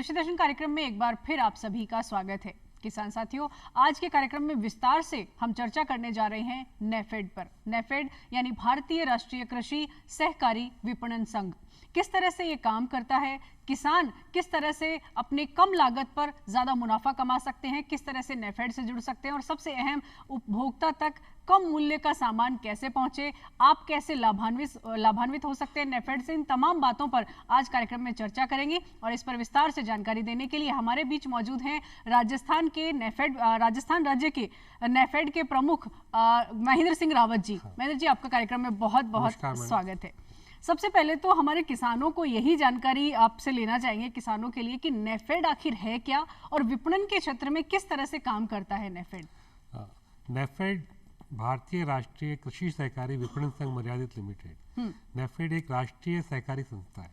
कृषि दर्शन कार्यक्रम में एक बार फिर आप सभी का स्वागत है। किसान साथियों, आज के कार्यक्रम में विस्तार से हम चर्चा करने जा रहे हैं नेफेड पर। नेफेड यानी भारतीय राष्ट्रीय कृषि सहकारी विपणन संघ किस तरह से ये काम करता है, किसान किस तरह से अपने कम लागत पर ज्यादा मुनाफा कमा सकते हैं, किस तरह से नेफेड से जुड़ सकते हैं और सबसे अहम उपभोक्ता तक कम मूल्य का सामान कैसे पहुंचे, आप कैसे लाभान्वित हो सकते हैं नेफेड से। इन तमाम बातों पर आज कार्यक्रम में चर्चा करेंगे और इस पर विस्तार से जानकारी देने के लिए हमारे बीच मौजूद हैं राजस्थान राज्य के नेफेड के प्रमुख महेंद्र सिंह रावत जी। महेंद्र जी, आपका कार्यक्रम में बहुत बहुत स्वागत है। सबसे पहले तो हमारे किसानों को यही जानकारी आपसे लेना चाहेंगे, किसानों के लिए, कि नेफेड आखिर है क्या और विपणन के क्षेत्र में किस तरह से काम करता है नेफेड। नेफेड भारतीय राष्ट्रीय कृषि सहकारी विपणन संघ मर्यादित लिमिटेड। नेफेड एक राष्ट्रीय सहकारी संस्था है।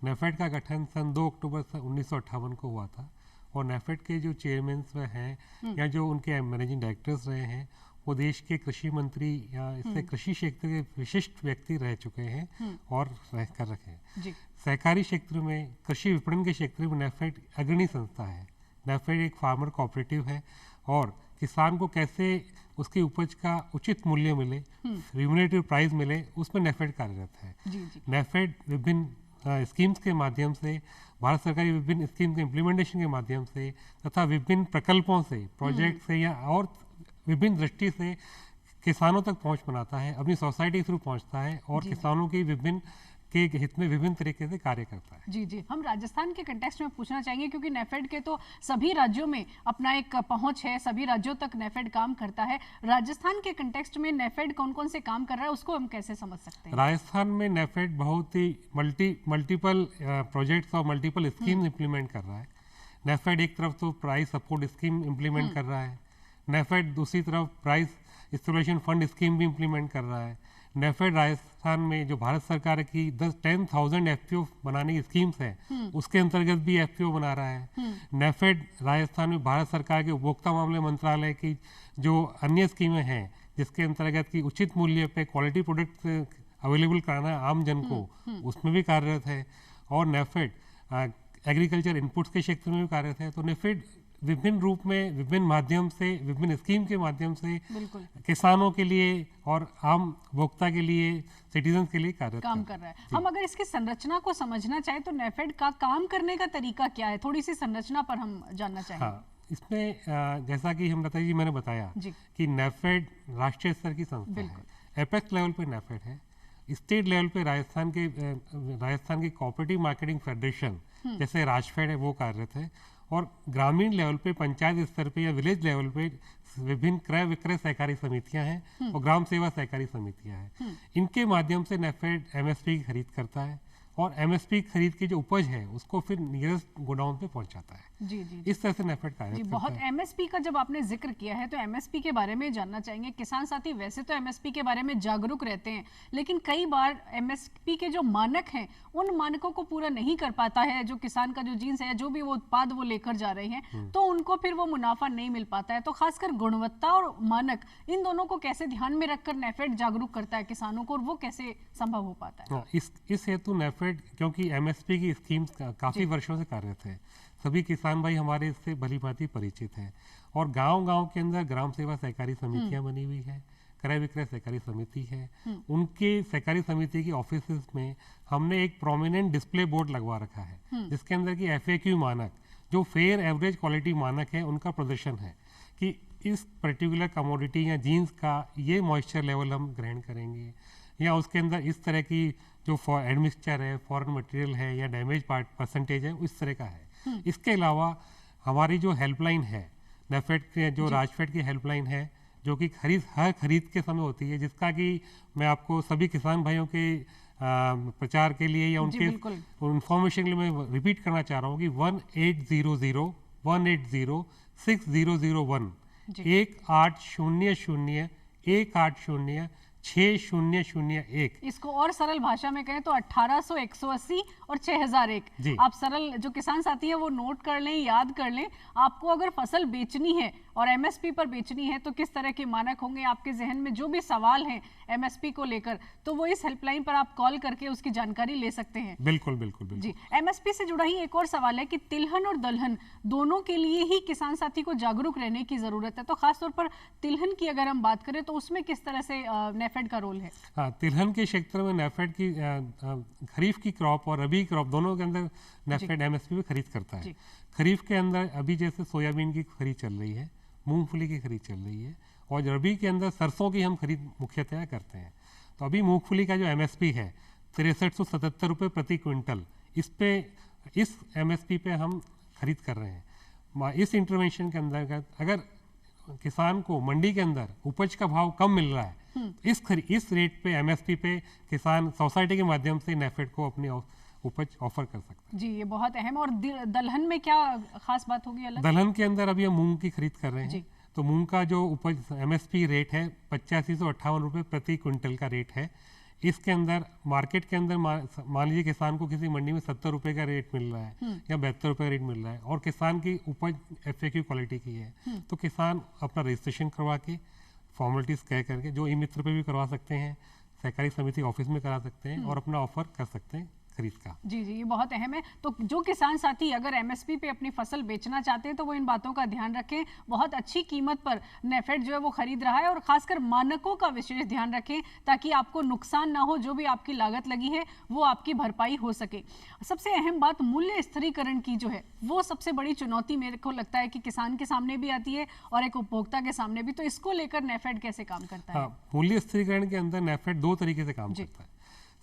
नेफेड का गठन सन 2 अक्टूबर 1958 को हुआ था और नेफेड के जो चेयरमैन हैं या जो उनके मैनेजिंग डायरेक्टर्स रहे हैं वो देश के कृषि मंत्री या इससे कृषि क्षेत्र के विशिष्ट व्यक्ति रह चुके हैं और रह कर रखे हैं। सहकारी क्षेत्र में, कृषि विपणन के क्षेत्र में नेफेड अग्रणी संस्था है। नेफेड एक फार्मर कोऑपरेटिव है और किसान को कैसे उसकी उपज का उचित मूल्य मिले, रिम्यूनरेटिव प्राइस मिले, उसमें नेफेड कार्यरत है। नेफेड विभिन्न स्कीम्स के माध्यम से, भारत सरकार की विभिन्न स्कीम के इम्प्लीमेंटेशन के माध्यम से तथा विभिन्न प्रकल्पों से, प्रोजेक्ट से या और विभिन्न दृष्टि से किसानों तक पहुंच बनाता है, अपनी सोसाइटी के थ्रू पहुंचता है और किसानों की विभिन्न के हित में विभिन्न तरीके से कार्य करता है। जी जी, हम राजस्थान के कंटेक्स्ट में पूछना चाहेंगे क्योंकि नेफेड के तो सभी राज्यों में अपना एक पहुंच है, सभी राज्यों तक नेफेड काम करता है। राजस्थान के कंटेक्स्ट में नेफेड कौन कौन से काम कर रहा है, उसको हम कैसे समझ सकते हैं? राजस्थान में नेफेड बहुत ही मल्टीपल प्रोजेक्ट्स और मल्टीपल स्कीम इम्प्लीमेंट कर रहा है। नेफेड एक तरफ तो प्राइस सपोर्ट स्कीम इम्प्लीमेंट कर रहा है, नेफेड दूसरी तरफ प्राइस स्टेबलाइजेशन फंड स्कीम भी इम्प्लीमेंट कर रहा है। नेफेड राजस्थान में जो भारत सरकार की 10,000 एफपीओ बनाने की स्कीम्स है उसके अंतर्गत भी एफपीओ बना रहा है। नेफेड राजस्थान में भारत सरकार के उपभोक्ता मामले मंत्रालय की जो अन्य स्कीमें हैं जिसके अंतर्गत की उचित मूल्य पे क्वालिटी प्रोडक्ट अवेलेबल कराना आम जन को, उसमें भी कार्यरत है। और नेफेड एग्रीकल्चर इनपुट्स के क्षेत्र में भी कार्यरत है। तो नेफेड विभिन्न रूप में, विभिन्न माध्यम से, विभिन्न स्कीम के माध्यम से किसानों के लिए और आम उपभोक्ता के लिए, सिटीजन के लिए काम कर रहा है। हम अगर इसकी संरचना को समझना चाहें तो नेफेड का काम करने का तरीका क्या है, थोड़ी सी संरचना पर हम जानना चाहेंगे। हाँ, इसमें जैसा कि हम बताइए, मैंने बताया कि नेफेड राष्ट्रीय स्तर की संस्था है। एपेक्स लेवल पे नेफेड है। स्टेट लेवल पे राजस्थान की कोऑपरेटिव मार्केटिंग फेडरेशन जैसे राजफेड है वो कार्यरत है और ग्रामीण लेवल पे, पंचायत स्तर पे या विलेज लेवल पे विभिन्न क्रय विक्रय सहकारी समितियां हैं और ग्राम सेवा सहकारी समितियां हैं। इनके माध्यम से नेफेड एमएसपी की खरीद करता है और एमएसपी खरीद की जो उपज है उसको फिर नियरेस्ट गोडाउन पे पहुंचाता है। जी जी, इस तरह से नेफेड कार्य करता है। बहुत एमएसपी का जब आपने जिक्र किया है तो एमएसपी के बारे में जानना चाहेंगे। किसान साथी वैसे तो एमएसपी के बारे में जागरूक रहते हैं, लेकिन कई बार एमएसपी के जो मानक हैं उन मानकों को पूरा नहीं कर पाता है। जो किसान का जो जीन्स है, जो भी वो उत्पाद वो लेकर जा रहे हैं, तो उनको फिर वो मुनाफा नहीं मिल पाता है। तो खासकर गुणवत्ता और मानक, इन दोनों को कैसे ध्यान में रखकर नेफेड जागरूक करता है किसानों को, और वो कैसे संभव हो पाता है? इस हेतु नेफेड, क्योंकि एमएसपी की स्कीम्स काफी वर्षों से कार्यरत है, सभी किसान भाई हमारे इससे भली भांति परिचित हैं और गांव-गांव के अंदर ग्राम सेवा सहकारी समितियां बनी हुई है, क्रय विक्रय सहकारी समिति है। उनके सहकारी समिति की ऑफिसेस में हमने एक प्रोमिनेंट डिस्प्ले बोर्ड लगवा रखा है जिसके अंदर की एफएक्यू मानक, जो फेयर एवरेज क्वालिटी मानक है, उनका प्रदर्शन है कि इस पर्टिकुलर कमोडिटी या जीन्स का ये मॉइस्चर लेवल हम ग्रहण करेंगे या उसके अंदर इस तरह की जो एडमिक्सचर है, फॉरेन मटेरियल है या डैमेज परसेंटेज है, इस तरह का है। इसके अलावा हमारी जो हेल्पलाइन है नेफेड के, जो राजफेड की हेल्पलाइन है, जो कि हर खरीद के समय होती है, जिसका कि मैं आपको सभी किसान भाइयों के प्रचार के लिए या उनके इंफॉर्मेशन के लिए मैं रिपीट करना चाह रहा हूँ कि 1800-180-6001 1800-180-6001 6001। इसको और सरल भाषा में कहें तो 1800, 180 और 6001। आप सरल जो किसान साथी है वो नोट कर लें, याद कर लें। आपको अगर फसल बेचनी है और एमएसपी पर बेचनी है तो किस तरह के मानक होंगे, आपके जहन में जो भी सवाल हैं एमएसपी को लेकर, तो वो इस हेल्पलाइन पर आप कॉल करके उसकी जानकारी ले सकते हैं। बिल्कुल बिल्कुल बिल्कुल जी। एमएसपी से जुड़ा ही एक और सवाल है कि तिलहन और दलहन दोनों के लिए ही किसान साथी को जागरूक रहने की जरूरत है, तो खासतौर पर तिलहन की अगर हम बात करें तो उसमें किस तरह से नेफेड का रोल है? हाँ, तिलहन के क्षेत्र में नेफेड की खरीफ की क्रॉप और रबी क्रॉप दोनों के अंदर नेफेड एमएसपी पे खरीद करता है। खरीफ के अंदर अभी जैसे सोयाबीन की खरीद चल रही है, मूंगफली की खरीद चल रही है, और रबी के अंदर सरसों की हम खरीद मुख्यतः करते हैं। तो अभी मूंगफली का जो एमएसपी है 6377 रुपये प्रति क्विंटल, इस एमएसपी पे हम खरीद कर रहे हैं। इस इंटरवेंशन के अंदर अगर किसान को मंडी के अंदर उपज का भाव कम मिल रहा है, इस रेट पे एमएसपी पे किसान सोसाइटी के माध्यम से नेफेड को अपनी उपज ऑफर कर सकता है। जी, ये बहुत अहम। और दलहन में क्या खास बात होगी अलग? दलहन के अंदर अभी हम मूंग की खरीद कर रहे हैं, तो मूंग का जो उपज एमएसपी रेट है 8558 रुपये प्रति क्विंटल का रेट है। इसके अंदर मार्केट के अंदर मान लीजिए किसान को किसी मंडी में 70 रुपये का रेट मिल रहा है या 72 रुपये का रेट मिल रहा है, और किसान की उपज FAQ क्वालिटी की है, तो किसान अपना रजिस्ट्रेशन करवा के फॉर्मेलिटीज कह करके, जो ई मित्र पे भी करवा सकते हैं, सहकारी समिति ऑफिस में करा सकते हैं और अपना ऑफर कर सकते हैं खरीद का। जी जी, ये बहुत अहम है। तो जो किसान साथी अगर एमएसपी पे अपनी फसल बेचना चाहते हैं तो वो इन बातों का ध्यान रखें। बहुत अच्छी कीमत पर नेफेड जो है वो खरीद रहा है, और खासकर मानकों का विशेष ध्यान रखें ताकि आपको नुकसान ना हो, जो भी आपकी लागत लगी है वो आपकी भरपाई हो सके। सबसे अहम बात मूल्य स्थिरीकरण की जो है वो सबसे बड़ी चुनौती मेरे को लगता है कि किसान के सामने भी आती है और एक उपभोक्ता के सामने भी। तो इसको लेकर नेफेड कैसे काम करता है? मूल्य स्थिरीकरण के अंदर नेफेड दो तरीके से काम करता है।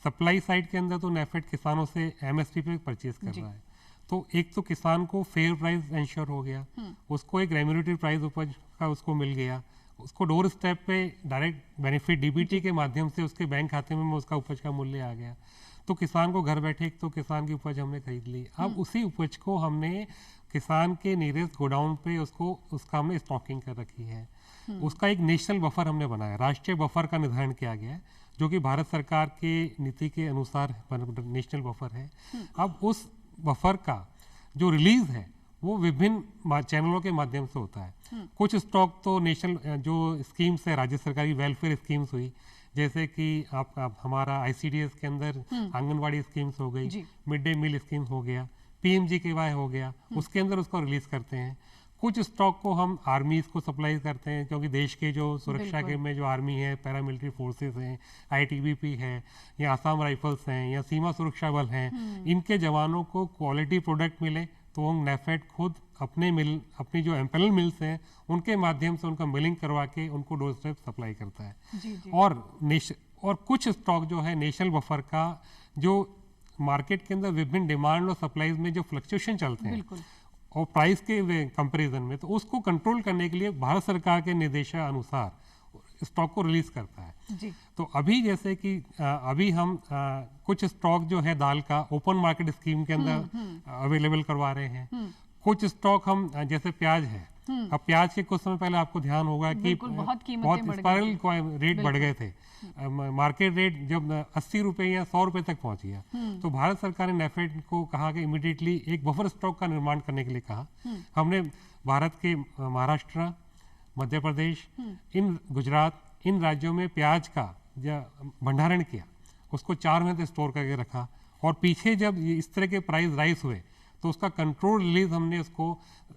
सप्लाई साइड के अंदर तो नेफेड किसानों से एमएसपी पे परचेज कर रहा है, तो एक तो किसान को फेयर प्राइस इंश्योर हो गया, उसको एक रेम्यूनेटिव प्राइस उपज का उसको मिल गया, उसको डोर स्टेप पे डायरेक्ट बेनिफिट डीबीटी के माध्यम से उसके बैंक खाते में उसका उपज का मूल्य आ गया। तो किसान को घर बैठे एक तो किसान की उपज हमने खरीद ली। अब उसी उपज को हमने किसान के नियरेस्ट गोडाउन पे उसका हमने स्टॉकिंग कर रखी है। उसका एक नेशनल बफर हमने बनाया, राष्ट्रीय बफर का निर्धारण किया गया है, जो कि भारत सरकार के नीति के अनुसार नेशनल बफर है। अब उस बफर का जो रिलीज है वो विभिन्न चैनलों के माध्यम से होता है। कुछ स्टॉक तो नेशनल जो स्कीम्स है, राज्य सरकारी वेलफेयर स्कीम्स हुई, जैसे कि आप हमारा ICDS के अंदर आंगनवाड़ी स्कीम्स हो गई, मिड डे मील स्कीम्स हो गया, PMGKY हो गया, उसके अंदर उसको रिलीज करते हैं। कुछ स्टॉक को हम आर्मीज को सप्लाई करते हैं, क्योंकि देश के जो सुरक्षा के में जो आर्मी है, पैरामिलिट्री फोर्सेस हैं, ITBP है, या आसाम राइफल्स हैं, या सीमा सुरक्षा बल हैं, इनके जवानों को क्वालिटी प्रोडक्ट मिले तो हम नेफेड खुद अपनी जो एम्पेनल मिल्स हैं उनके माध्यम से उनका मिलिंग करवा के उनको डोर स्टेप सप्लाई करता है। जी। और कुछ स्टॉक जो है नेशनल बफर का, जो मार्केट के अंदर विभिन्न डिमांड और सप्लाईज में जो फ्लक्चुएशन चलते हैं और प्राइस के कंपैरिजन में, तो उसको कंट्रोल करने के लिए भारत सरकार के निर्देशानुसार स्टॉक को रिलीज करता है। जी। तो अभी जैसे कि अभी हम कुछ स्टॉक जो है दाल का ओपन मार्केट स्कीम के अंदर अवेलेबल करवा रहे हैं। कुछ स्टॉक हम जैसे प्याज है, अब प्याज के कुछ समय पहले आपको ध्यान होगा कि बहुत स्पाइरल रेट बढ़ गए थे। मार्केट रेट जब 80 रुपए या 100 रुपए तक पहुंच गया, तो भारत सरकार ने नेफेड को कहा कि इमीडिएटली एक बफर स्टॉक का निर्माण करने के लिए कहा। हमने भारत के महाराष्ट्र, मध्य प्रदेश, गुजरात, इन राज्यों में प्याज का भंडारण किया, उसको 4 महीने तक स्टोर करके रखा, और पीछे जब इस तरह के प्राइस राइज हुए तो उसका कंट्रोल रिलीज हमने उसको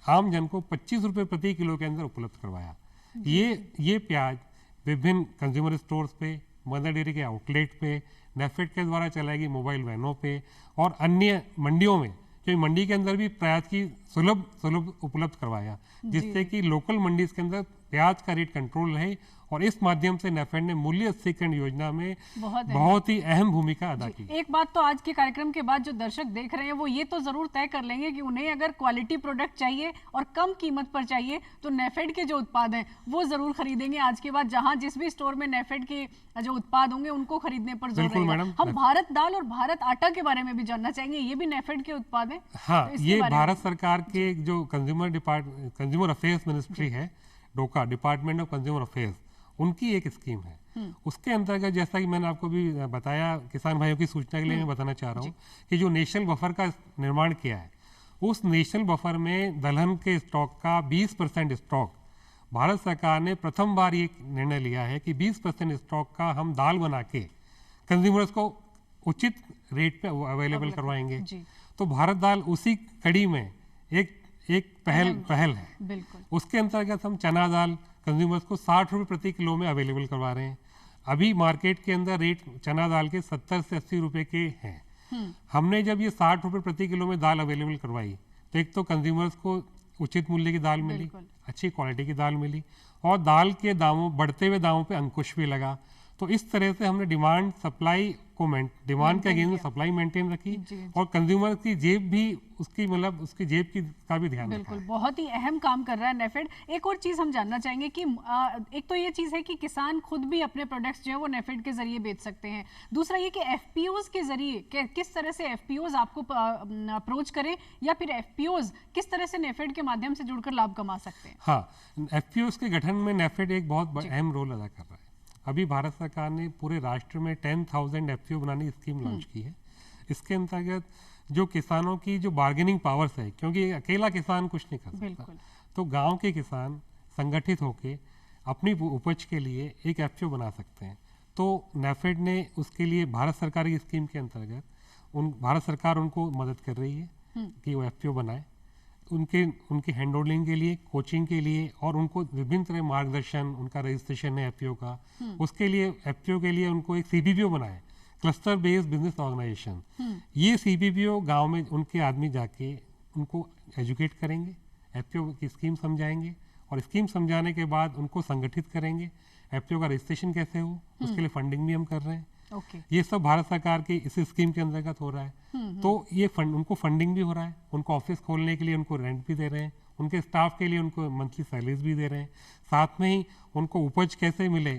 आम जन को 25 रुपए प्रति किलो के अंदर उपलब्ध करवाया। ये प्याज विभिन्न कंज्यूमर स्टोर्स पे, मदर डेयरी के आउटलेट पे, नेफेड के द्वारा चलाएगी मोबाइल वैनों पे और अन्य मंडियों में, क्योंकि मंडी के अंदर भी प्याज की सुलभ उपलब्ध करवाया, जिससे कि लोकल मंडीज के अंदर प्याज का रेट कंट्रोल रहे। और इस माध्यम से नेफेड ने मूल्य स्थिरीकरण योजना में बहुत ही अहम भूमिका अदा की। एक बात तो आज के कार्यक्रम के बाद जो दर्शक देख रहे हैं वो ये तो जरूर तय कर लेंगे कि उन्हें अगर क्वालिटी प्रोडक्ट चाहिए और कम कीमत पर चाहिए तो नेफेड के जो उत्पाद हैं वो जरूर खरीदेंगे। आज के बाद जहां जिस भी स्टोर में नेफेड के जो उत्पाद होंगे उनको खरीदने पर जोर रहेगा। हम भारत दाल और भारत आटा के बारे में भी जानना चाहेंगे, ये भी नेफेड के उत्पाद है? हाँ, ये भारत सरकार के जो कंज्यूमर अफेयर्स मिनिस्ट्री है, डोका, डिपार्टमेंट ऑफ कंज्यूमर अफेयर्स, उनकी एक स्कीम है। उसके अंतर्गत जैसा कि मैंने आपको भी बताया, किसान भाइयों की सूचना के लिए मैं बताना चाह रहा हूँ कि जो नेशनल बफर का निर्माण किया है, उस नेशनल बफर में दलहन के स्टॉक का 20% स्टॉक, भारत सरकार ने प्रथम बार ये निर्णय लिया है कि 20% स्टॉक का हम दाल बना के कंज्यूमर्स को उचित रेट पे अवेलेबल करवाएंगे। तो भारत दाल उसी कड़ी में एक पहल है। बिल्कुल। उसके अंतर्गत हम चना दाल कंज्यूमर्स को 60 रुपये प्रति किलो में अवेलेबल करवा रहे हैं। अभी मार्केट के अंदर रेट चना दाल के 70 से 80 रुपए के हैं। हमने जब ये 60 रुपये प्रति किलो में दाल अवेलेबल करवाई, तो एक तो कंज्यूमर्स को उचित मूल्य की दाल मिली, अच्छी क्वालिटी की दाल मिली, और दाल के दामों, बढ़ते हुए दामों पे अंकुश भी लगा। तो इस तरह से हमने डिमांड सप्लाई को डिमांड के अगेंस्ट में सप्लाई मेंटेन रखी, और कंज्यूमर की जेब भी उसकी मतलब उसकी जेब की का भी ध्यान रखा। बिल्कुल, बहुत ही अहम काम कर रहा है नेफेड। एक और चीज हम जानना चाहेंगे कि एक तो ये चीज है कि किसान खुद भी अपने प्रोडक्ट्स जो है वो नेफेड के जरिए बेच सकते हैं। दूसरा ये कि एफपीओज के जरिए किस तरह से एफपीओज आपको अप्रोच करें, या फिर एफपीओज किस तरह से नेफेड के माध्यम से जुड़कर लाभ कमा सकते हैं। हाँ, एफपीओज के गठन में नेफेड एक बहुत अहम रोल अदा कर रहा है। अभी भारत सरकार ने पूरे राष्ट्र में 10,000 एफपीओ बनाने की स्कीम लॉन्च की है। इसके अंतर्गत जो किसानों की जो बार्गेनिंग पावर्स है, क्योंकि अकेला किसान कुछ नहीं कर सकता, तो गांव के किसान संगठित होकर अपनी उपज के लिए एक एफपीओ बना सकते हैं। तो नेफेड ने उसके लिए भारत सरकार की स्कीम के अंतर्गत भारत सरकार उनको मदद कर रही है कि वो एफपीओ बनाए, उनके हैंड होल्डिंग के लिए, कोचिंग के लिए, और उनको विभिन्न तरह मार्गदर्शन, उनका रजिस्ट्रेशन है एफपीओ का, उसके लिए एफपीओ के लिए उनको एक सीबीपीओ बनाए, क्लस्टर बेस्ड बिजनेस ऑर्गेनाइजेशन। ये सीबीपीओ गांव में उनके आदमी जाके उनको एजुकेट करेंगे, एफपीओ की स्कीम समझाएंगे, और स्कीम समझाने के बाद उनको संगठित करेंगे। एफपीओ का रजिस्ट्रेशन कैसे हो, उसके लिए फंडिंग भी हम कर रहे हैं। ये सब भारत सरकार की इस स्कीम के अंतर्गत हो रहा है। तो ये उनको फंडिंग भी हो रहा है, उनको ऑफिस खोलने के लिए उनको रेंट भी दे रहे हैं, उनके स्टाफ के लिए उनको मंथली सैलरीज भी दे रहे हैं। साथ में ही उनको उपज कैसे मिले,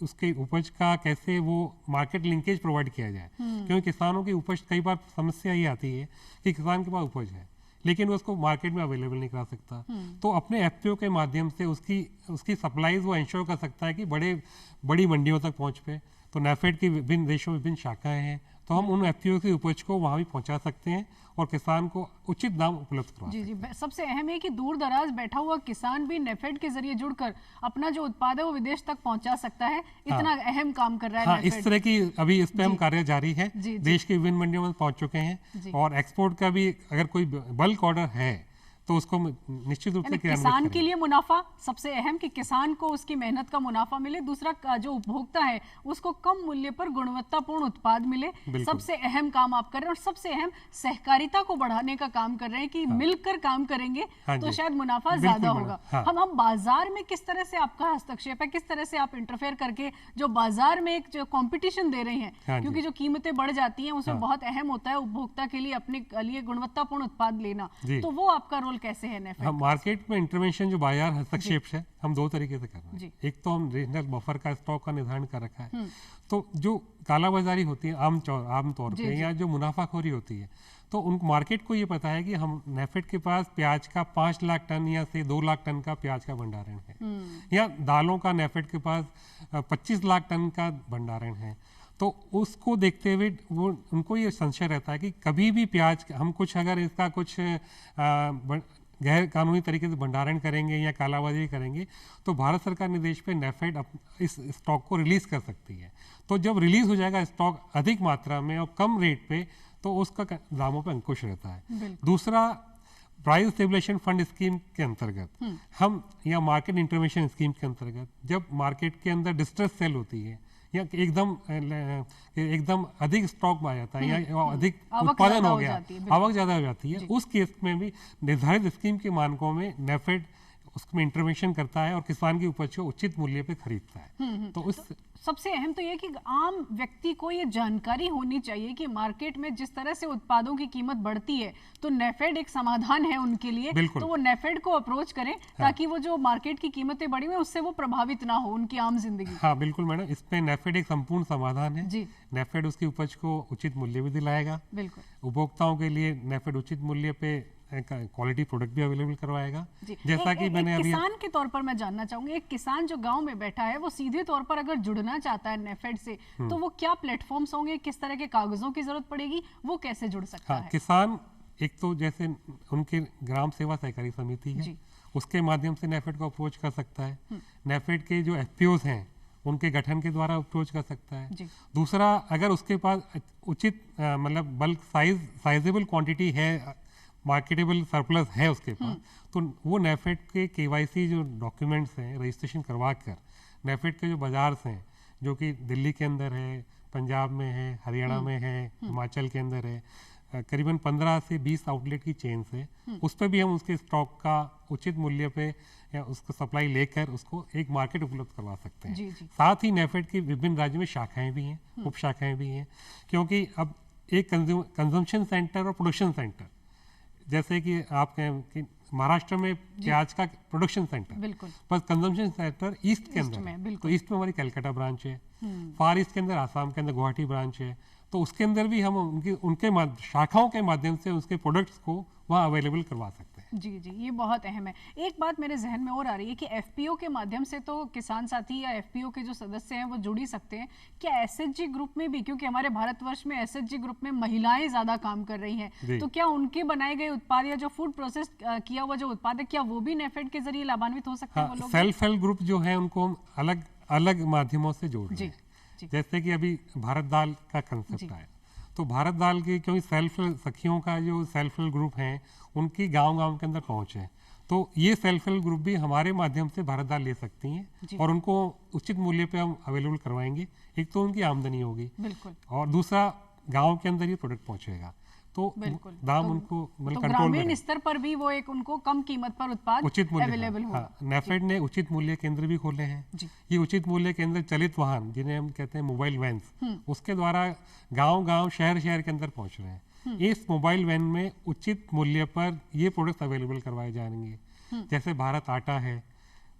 उसके उपज का कैसे वो मार्केट लिंकेज प्रोवाइड किया जाए, क्योंकि किसानों की उपज, कई बार समस्या ये आती है कि किसान के पास उपज है लेकिन वो उसको मार्केट में अवेलेबल नहीं करा सकता। तो अपने एफपीओ के माध्यम से उसकी सप्लाईज वो इंश्योर कर सकता है कि बड़ी मंडियों तक पहुंच पे। तो नेफेड की विभिन्न देशों में विभिन्न शाखाएं हैं, तो हम उन एफपीओ की उपज को वहां भी पहुंचा सकते हैं और किसान को उचित दाम उपलब्ध करवा सकते हैं। सबसे अहम है कि दूर दराज बैठा हुआ किसान भी नेफेड के जरिए जुड़कर अपना जो उत्पाद है वो विदेश तक पहुंचा सकता है। इतना अहम काम कर रहा है नेफेड। इस तरह की अभी इस पे हम कार्य जारी है। देश के विभिन्न मंडियों में पहुंच चुके हैं, और एक्सपोर्ट का भी अगर कोई बल्क ऑर्डर है तो उसको निश्चित रूप से किसान के लिए मुनाफा सबसे अहम, कि किसान को उसकी मेहनत का मुनाफा मिले, दूसरा जो उपभोक्ता है उसको कम मूल्य पर गुणवत्तापूर्ण उत्पाद मिले। सबसे अहम काम आप कर रहे हैं, और सबसे अहम सहकारिता को बढ़ाने का काम कर रहे हैं कि मिलकर काम करेंगे तो शायद मुनाफा ज्यादा होगा। हम बाजार में किस तरह से आपका हस्तक्षेप है, किस तरह से आप इंटरफेयर करके जो बाजार में एक जो कॉम्पिटिशन दे रहे हैं, क्योंकि जो कीमतें बढ़ जाती हैं उसमें बहुत अहम होता है उपभोक्ता के लिए अपने लिए गुणवत्तापूर्ण उत्पाद लेना, तो वो आपका रोल कैसे है नेफेड? मार्केट में इंटरवेंशन, जो बाजार हस्तक्षेप है, हम दो तरीके से कर रहे हैं। एक तो हम रीजनल बफर का स्टॉक का निर्धारण कर रखा है, तो जो कालाबाजारी होती है आमतौर पे, या जो मुनाफाखोरी होती है, तो उन मार्केट को ये पता है कि हम नेफेड के पास प्याज का 5 लाख टन या से 2 लाख टन का प्याज का भंडारण है, या दालों का नेफेड के पास 25 लाख टन का भंडारण है। तो उसको देखते हुए वो उनको ये संशय रहता है कि कभी भी प्याज हम अगर इसका कुछ गैर कानूनी तरीके से भंडारण करेंगे या कालाबाजारी करेंगे, तो भारत सरकार निर्देश पे नेफेड इस स्टॉक को रिलीज कर सकती है। तो जब रिलीज हो जाएगा स्टॉक अधिक मात्रा में और कम रेट पे, तो उसका दामों पे अंकुश रहता है। दूसरा, प्राइस स्टेबलाइजेशन फंड स्कीम के अंतर्गत हम, या मार्केट इंटरवेंशन स्कीम के अंतर्गत, जब मार्केट के अंदर डिस्ट्रेस सेल होती है या एकदम अधिक स्टॉक आ जाता है या अधिक उत्पादन हो गया, आवक ज्यादा हो जाती है, उस केस में भी निर्धारित स्कीम के मानकों में नेफेड उसमें इंटरवेंशन करता है और किसान की उपज को उचित मूल्य पे खरीदता है। तो उस सबसे अहम तो ये कि आम व्यक्ति को ये जानकारी होनी चाहिए कि मार्केट में जिस तरह से उत्पादों की कीमत बढ़ती है, तो नेफेड एक समाधान है उनके लिए। तो वो नेफेड को अप्रोच करें ताकि वो जो मार्केट की कीमतें बढ़ी हुई हैं उससे वो प्रभावित ना हो उनकी आम जिंदगी। हाँ बिल्कुल मैडम, इस पे नेफेड एक संपूर्ण समाधान है जी। नेफेड उसकी उपज को उचित मूल्य भी दिलाएगा। बिल्कुल, उपभोक्ताओं के लिए नेफेड उचित मूल्य पे क्वालिटी प्रोडक्ट भी अवेलेबल करवाएगा। जी। जैसा कि मैंने अभी किसान के तौर पर मैं जानना चाहूंगी, एक किसान जो गांव में बैठा है वो सीधे तौर पर अगर जुड़ना चाहता है नेफेड से, तो वो क्या प्लेटफॉर्म्स होंगे, किस तरह के कागजों की जरूरत पड़ेगी, वो कैसे जुड़ सकता है? किसान एक तो जैसे उनके ग्राम सेवा सहकारी समिति है, उसके माध्यम से नेफेड को अप्रोच कर सकता है। नेफेड के जो एफपीओज हैं उनके गठन के द्वारा अप्रोच कर सकता है। दूसरा, अगर उसके पास उचित मतलब बल्क साइजेबल क्वांटिटी है, मार्केटेबल सरप्लस है उसके पास, तो वो नेफेड के केवाईसी जो डॉक्यूमेंट्स हैं रजिस्ट्रेशन करवा कर नेफेड के जो बाजार हैं, जो कि दिल्ली के अंदर है, पंजाब में है, हरियाणा में है, हिमाचल के अंदर है, करीबन 15 से 20 आउटलेट की चेन है, उस पर भी हम उसके स्टॉक का उचित मूल्य पे या उसको सप्लाई लेकर उसको एक मार्केट उपलब्ध करवा सकते हैं। जी। साथ ही नेफेड की विभिन्न राज्यों में शाखाएं भी हैं, उप शाखाएं भी हैं, क्योंकि अब एक कंजम्पशन सेंटर और प्रोडक्शन सेंटर, जैसे कि आप कहें कि महाराष्ट्र में प्याज का प्रोडक्शन सेंटर, बिल्कुल, पर कंजम्पशन सेंटर ईस्ट के अंदर है। तो ईस्ट में हमारी कलकत्ता ब्रांच है, फार ईस्ट के अंदर आसाम के अंदर गुवाहाटी ब्रांच है, तो उसके अंदर भी हम उनके शाखाओं के माध्यम से उसके प्रोडक्ट्स को वहाँ अवेलेबल करवा सकते हैं। जी, ये बहुत अहम है। एक बात मेरे जहन में और आ रही है कि एफपीओ के माध्यम से तो किसान साथी या एफपीओ के जो सदस्य हैं वो जुड़ ही सकते हैं, क्या एसएचजी ग्रुप में भी, क्योंकि हमारे भारतवर्ष में एसएचजी ग्रुप में महिलाएं ज्यादा काम कर रही हैं, तो क्या उनके बनाए गए उत्पाद या जो फूड प्रोसेस किया हुआ जो उत्पाद है, क्या वो भी नेफेड के जरिए लाभान्वित हो सकते हैं? वो लोग सेल्फ हेल्प ग्रुप जो है उनको हम अलग अलग माध्यमों से जोड़ रहे हैं। जैसे कि अभी भारत दाल का कंसेप्ट आया, तो भारत दाल के क्योंकि सेल्फ सखियों का जो सेल्फ हेल्प ग्रुप हैं उनकी गांव-गांव के अंदर पहुंच है, तो ये सेल्फ हेल्प ग्रुप भी हमारे माध्यम से भारत दाल ले सकती हैं और उनको उचित मूल्य पे हम अवेलेबल करवाएंगे। एक तो उनकी आमदनी होगी, बिल्कुल, और दूसरा गांव के अंदर ये प्रोडक्ट पहुंचेगा, तो दाम उनको मतलब कंट्रोल में, ग्रामीण स्तर पर भी वो एक उनको कम कीमत पर उत्पाद उचित मूल्य अवेलेबल होगा। नेफेड ने उचित मूल्य केंद्र भी खोले हैं। ये उचित मूल्य केंद्र चलित वाहन, जिन्हें हम कहते हैं मोबाइल वैन्स, उसके द्वारा गांव-गांव शहर के अंदर पहुंच रहे हैं। इस मोबाइल वैन में उचित मूल्य पर ये प्रोडक्ट अवेलेबल करवाए जाएंगे। जैसे भारत आटा है,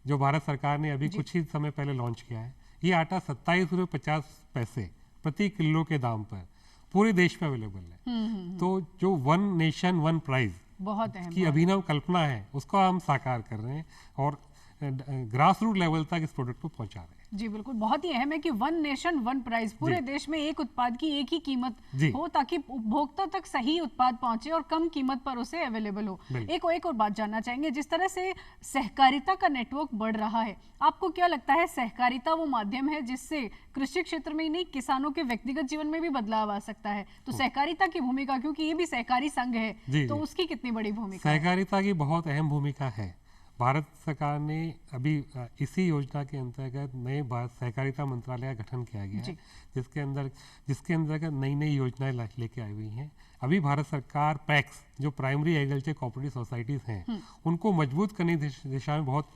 जो भारत सरकार ने अभी कुछ ही समय पहले लॉन्च किया है। ये आटा 27.50 प्रति किलो के दाम पर पूरे देश में अवेलेबल है। तो जो वन नेशन वन प्राइस बहुत की अभिनव कल्पना है, उसको हम साकार कर रहे हैं और ग्रास रूट लेवल तक इस प्रोडक्ट को पहुंचा रहे हैं। जी बिल्कुल, बहुत ही अहम है कि वन नेशन वन प्राइस, पूरे देश में एक उत्पाद की एक ही कीमत हो, ताकि उपभोक्ता तक सही उत्पाद पहुंचे और कम कीमत पर उसे अवेलेबल हो। एक और बात जानना चाहेंगे, जिस तरह से सहकारिता का नेटवर्क बढ़ रहा है, आपको क्या लगता है सहकारिता वो माध्यम है जिससे कृषि क्षेत्र में ही नहीं, किसानों के व्यक्तिगत जीवन में भी बदलाव आ सकता है? तो सहकारिता की भूमिका, क्योंकि ये भी सहकारी संघ है, तो उसकी कितनी बड़ी भूमिका? सहकारिता की बहुत अहम भूमिका है। भारत सरकार ने अभी इसी योजना के अंतर्गत नए भारत सहकारिता मंत्रालय का गठन किया गया है, जिसके अंतर्गत नई नई योजनाएं लेके आई हुई हैं। अभी भारत सरकार पैक्स, जो प्राइमरी एग्रीकल्चर कोऑपरेटिव सोसाइटीज हैं, उनको मजबूत करने की दिशा में बहुत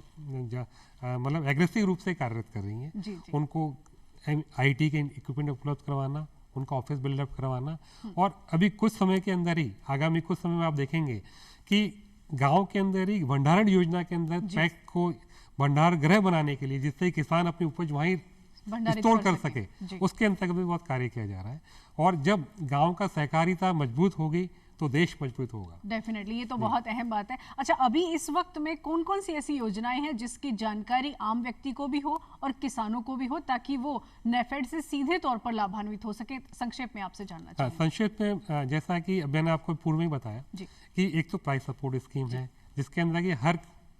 मतलब एग्रेसिव रूप से कार्यरत कर रही हैं। उनको IT के इक्विपमेंट उपलब्ध करवाना, उनका ऑफिस बिल्डअप करवाना, और अभी कुछ समय के अंदर ही, आगामी कुछ समय में आप देखेंगे कि गांव के अंदर ही भंडारण योजना के अंदर पैक को भंडार गृह बनाने के लिए, जिससे किसान अपनी उपज वहीं स्टोर कर सके, उसके अंतर्गत भी बहुत कार्य किया जा रहा है। और जब गांव का सहकारिता मजबूत होगी तो देश मजबूत होगा। डेफिनेटली, ये तो बहुत अहम बात है। अच्छा, अभी इस वक्त में कौन कौन सी ऐसी योजनाएं हैं जिसकी जानकारी आम व्यक्ति को भी हो और किसानों को भी हो, ताकि वो नेफेड से सीधे तौर पर लाभान्वित हो सके? संक्षेप में आपसे जानना चाहिए। संक्षेप में, जैसा कि मैंने आपको पूर्व में बताया कि एक तो प्राइस सपोर्ट स्कीम है, जिसके अंदर कि हर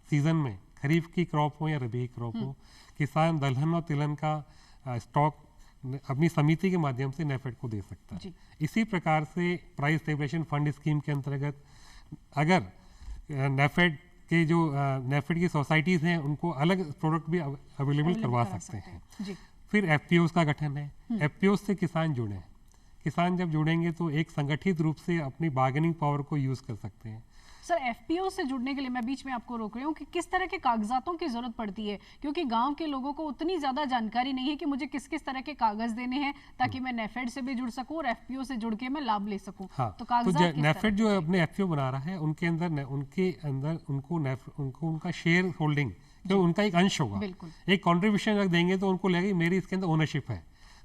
सीजन में, खरीफ की क्रॉप हो या रबी की क्रॉप हो, किसान दलहन और तिलहन का स्टॉक अपनी समिति के माध्यम से नेफेड को दे सकता है। इसी प्रकार से प्राइस स्टेबलाइजेशन फंड स्कीम के अंतर्गत अगर नेफेड के जो नेफेड की सोसाइटीज हैं उनको अलग प्रोडक्ट भी अवेलेबल करवा सकते हैं। फिर एफपीओस का गठन है। एफपीओस से किसान जुड़े हैं। किसान जब जुड़ेंगे तो एक संगठित रूप से अपनी बार्गेनिंग पावर को यूज कर सकते हैं। सर, एफपीओ से जुड़ने के लिए मैं बीच में आपको रोक रही हूँ कि किस तरह के कागजातों की जरूरत पड़ती है, क्योंकि गांव के लोगों को उतनी ज्यादा जानकारी नहीं है कि मुझे किस किस तरह के कागज देने हैं ताकि मैं नेफेड से भी जुड़ सकूं और एफपीओ से जुड़ के मैं लाभ ले सकूं। तो कागजात नेफेड जो अपने एफपीओ बना रहा है, उनके अंदर उनको उनका शेयर होल्डिंग, जो उनका एक अंश होगा, एक कॉन्ट्रीब्यूशन रख देंगे तो उनको लगेगा मेरी इसके अंदर ओनरशिप है।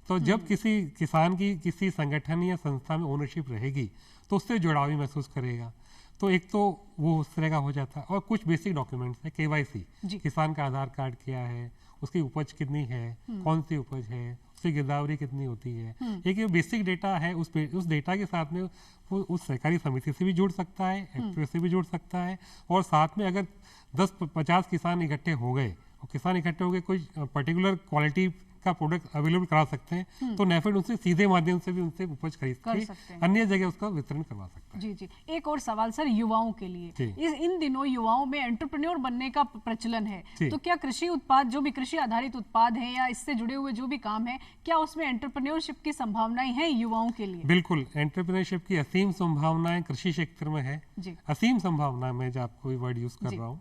तो जब किसी किसान की किसी संगठन या संस्था में ओनरशिप रहेगी तो उससे जुड़ाव महसूस करेगा। तो एक तो वो उस तरह का हो जाता है, और कुछ बेसिक डॉक्यूमेंट्स है, KYC, जी। किसान का आधार कार्ड क्या है, उसकी उपज कितनी है, कौन सी उपज है, उसकी गिरदावरी कितनी होती है, एक ये बेसिक डेटा है। उस डेटा के साथ में वो उस सहकारी समिति से भी जुड़ सकता है, FPO से भी जुड़ सकता है, और साथ में अगर 10-50 किसान इकट्ठे हो गए और किसान इकट्ठे हो गए कोई पर्टिकुलर क्वालिटी का प्रोडक्ट अवेलेबल करा सकते हैं, तो नेफेड उनसे सीधे माध्यम से भी उनसे उपज खरीद कर के सकते हैं। अन्य जगह उसका वितरण करवा सकता है। जी जी, एक और सवाल सर युवाओं के लिए, इन दिनों युवाओं में एंटरप्रेन्योर बनने का प्रचलन है, तो क्या कृषि उत्पाद, जो भी कृषि आधारित उत्पाद है या इससे जुड़े हुए जो भी काम है, क्या उसमें एंटरप्रेन्योरशिप की संभावनाएं हैं युवाओं के लिए? बिल्कुल, एंटरप्रेन्योरशिप की असीम संभावनाएं कृषि क्षेत्र में है। असीम संभावना, मैं जो आपको वर्ड यूज कर रहा हूँ,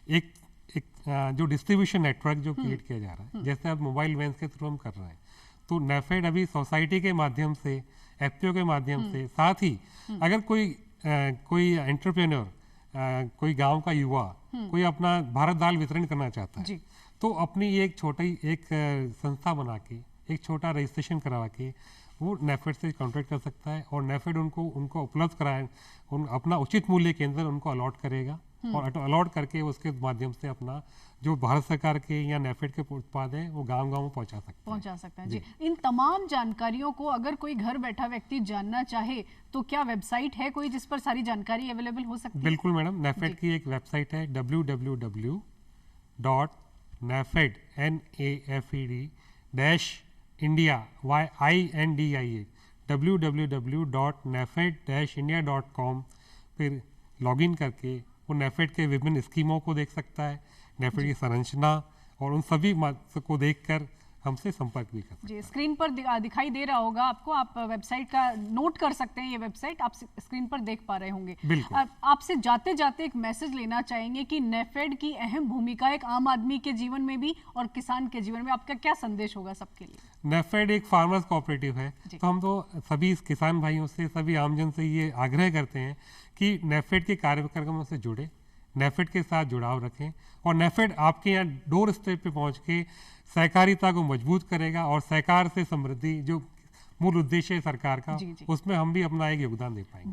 एक जो डिस्ट्रीब्यूशन नेटवर्क जो क्रिएट किया जा रहा है, जैसे अब मोबाइल वैन के थ्रू हम कर रहे हैं, तो नेफेड अभी सोसाइटी के माध्यम से, FPO के माध्यम से, साथ ही अगर कोई एंटरप्रेन्योर, कोई गांव का युवा कोई अपना भारत दाल वितरण करना चाहता है, तो अपनी एक छोटी संस्था बना के, एक छोटा रजिस्ट्रेशन करवा के वो नेफेड से कॉन्ट्रैक्ट कर सकता है, और नेफेड उनको उपलब्ध कराए, अपना उचित मूल्य के अंदर उनको अलॉट करेगा, और अलॉट करके उसके माध्यम से अपना जो भारत सरकार के या नेफेड के उत्पाद हैं वो गांव-गांव में पहुंचा सकते हैं। जी। इन तमाम जानकारियों को अगर कोई घर बैठा व्यक्ति जानना चाहे तो क्या वेबसाइट है कोई जिस पर सारी जानकारी अवेलेबल हो सकती है? बिल्कुल मैडम, नेफेड की एक वेबसाइट है www.nafed.india.com फिर लॉगिन करके वो नेफेड के विभिन्न स्कीमों को देख सकता है, नेफेड की संरचना, और उन सभी को देखकर हमसे संपर्क भी कर सकते हैं। जी, स्क्रीन पर दिखाई दे रहा होगा आपको, आप वेबसाइट का नोट कर सकते हैं, ये वेबसाइट आप स्क्रीन पर देख पा रहे होंगे। आपसे जाते जाते एक मैसेज लेना चाहेंगे कि नेफेड की अहम भूमिका एक आम आदमी के जीवन में भी और किसान के जीवन में, आपका क्या संदेश होगा सबके लिए? नेफेड एक फार्मर्स कोऑपरेटिव है, तो हम तो सभी किसान भाइयों से, सभी आमजन से ये आग्रह करते हैं कि नेफेड के कार्यक्रमों से जुड़े, नेफेड के साथ जुड़ाव रखें, और नेफेड आपके यहाँ डोर स्टेप पे पहुंच के सहकारिता को मजबूत करेगा, और सहकार से समृद्धि जो मूल उद्देश्य है सरकार का, उसमें हम भी अपना एक योगदान दे पाएंगे।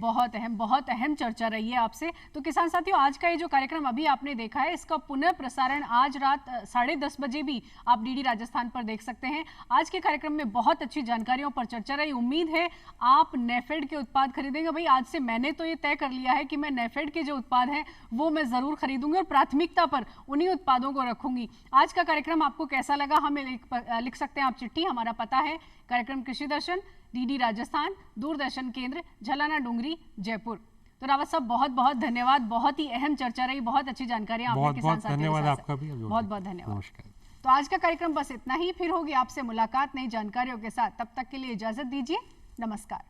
बहुत अहम चर्चा रही है आपसे। तो किसान साथियों, आज का ये जो कार्यक्रम अभी आपने देखा है, इसका पुनः प्रसारण आज रात 10:30 बजे भी आप DD राजस्थान पर देख सकते हैं। आज के कार्यक्रम में बहुत अच्छी जानकारियों पर चर्चा रही। उम्मीद है आप नेफेड के उत्पाद खरीदेंगे। भाई, आज से मैंने तो ये तय कर लिया है कि मैं नेफेड के जो उत्पाद हैं वो मैं जरूर खरीदूंगी, और प्राथमिकता पर उन्हीं उत्पादों को रखूंगी। आज का कार्यक्रम आपको कैसा लगा हमें लिख सकते हैं आप चिट्ठी। हमारा पता है कार्यक्रम कृषि दर्शन, DD राजस्थान, दूरदर्शन केंद्र, झलाना डूंगरी, जयपुर। तो रावत साहब, बहुत बहुत धन्यवाद। बहुत ही अहम चर्चा रही, बहुत अच्छी जानकारी आपने किसान साथियों के साथ। आपका भी बहुत बहुत धन्यवाद। नमस्कार। तो आज का कार्यक्रम बस इतना ही, फिर होगी आपसे मुलाकात नई जानकारियों के साथ। तब तक के लिए इजाजत दीजिए, नमस्कार।